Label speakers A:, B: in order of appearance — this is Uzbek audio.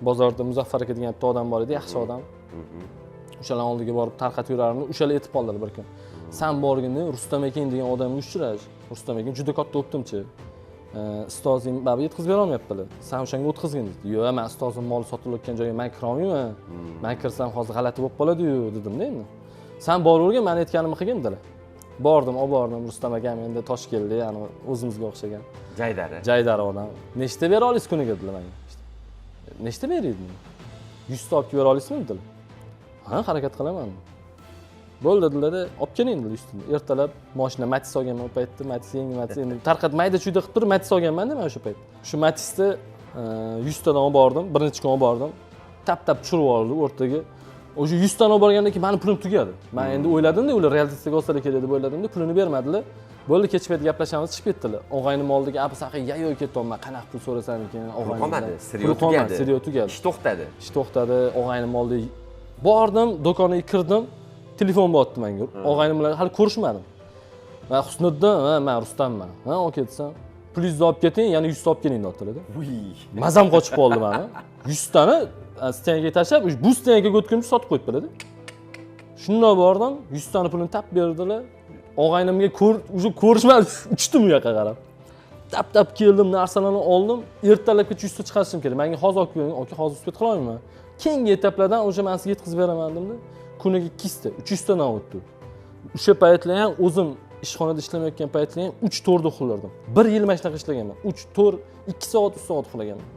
A: bozorda Muzaffar aka degan bitta odam bor edi, yaxshi odam. O'shalar oldiga borib tarqatib yurardim. O'shalar aytib qoldilar bir kun. Sen borganda Rustam aka degan odamga uchrash. Rustam aka juda katta o'ptimchi. Ustozing baribir yetkazib bera olmayaptilar. Sen o'shanga o'tkazgin dedi. Yo'q, men ustozim mol sotilayotgan joyga men kira olmayman. Men kirsam hozir g'alati bo'lib qoladi-yu, dedim-da endi. Sen boravergin, men aytganimni qilgin dedilar. Bordim, olib bordim. Rustam akam endi Toshkentda, ya'ni o'zimizga o'xshagan. Jaydari odam. Nechta bera olasiz kuniga dedilar menga. Nechta beraydi? 100 ta olib bera olasizmi dedilar. Ha, harakat qilaman. Bo'ldi dedilar-da, olib keling dedilar ustini. Ertalab mashina Matiz olganman o paytda, Matiz yangi Matiz endi tarqat mayda-chuyda qilib turib Matiz olganman-da men o'sha payt. Shu Matizda 100 tadan olib bordim, birinchi kun olib bordim. Tap-tap tushirib yubordi o'rtaga. O'sha 100 tani olib borgandan keyin meni pulim tugadi. Men endi o'yladim-da, ular realizatsiyaga olsalar kerak deb o'yladim-da, pulini bermadilar. Bo'ldi, kech payt gaplashamiz, chiqib ketdilar. Og'aynim oldiga, "Abi, saqiy yayo ketyapman, qanaqa pul so'rasam ekan?" Og'aynim
B: qolmadi, siryo tugadi. Ish to'xtadi.
A: Ish to'xtadi. Og'aynim oldiga bordim, do'konga kirdim. Telefon bo'lyapti menga. Og'aynim bilan hali ko'rishmadim. Men Husniddin, men Rustamman. Ha, olib ketsam, pulingizni olib keting, yana 100 ta olib keling dedilar-da. Mazam qochib qoldi meni. 100 tani steniga tashlab, bu steniga o'tguncha sotib qo'yibdilar-da. Shunday bordim, 100 tani pulini tap berdilar. Og'aynimga ko'rishmadi, uchdim u yoqqa qarab. Tap keldim, narsalarni oldim. Ertalabgacha 100 ta chiqarishim kerak. Menga hozir olib keling, aka, hozir uspet qila olmayman. Keyingi etaplardan o'sha men sizga yetkazib beraman dedim-da. Kuniga 200 ta, 300 tadan o'tdi. O'sha paytlar ham o'zim ishxonada ishlamayotgan paytlar ham 3-4 uxlardim. 1 yil mana shunaqa ishlaganman. 3-4, 2 soat, 3 soat uxlaganman.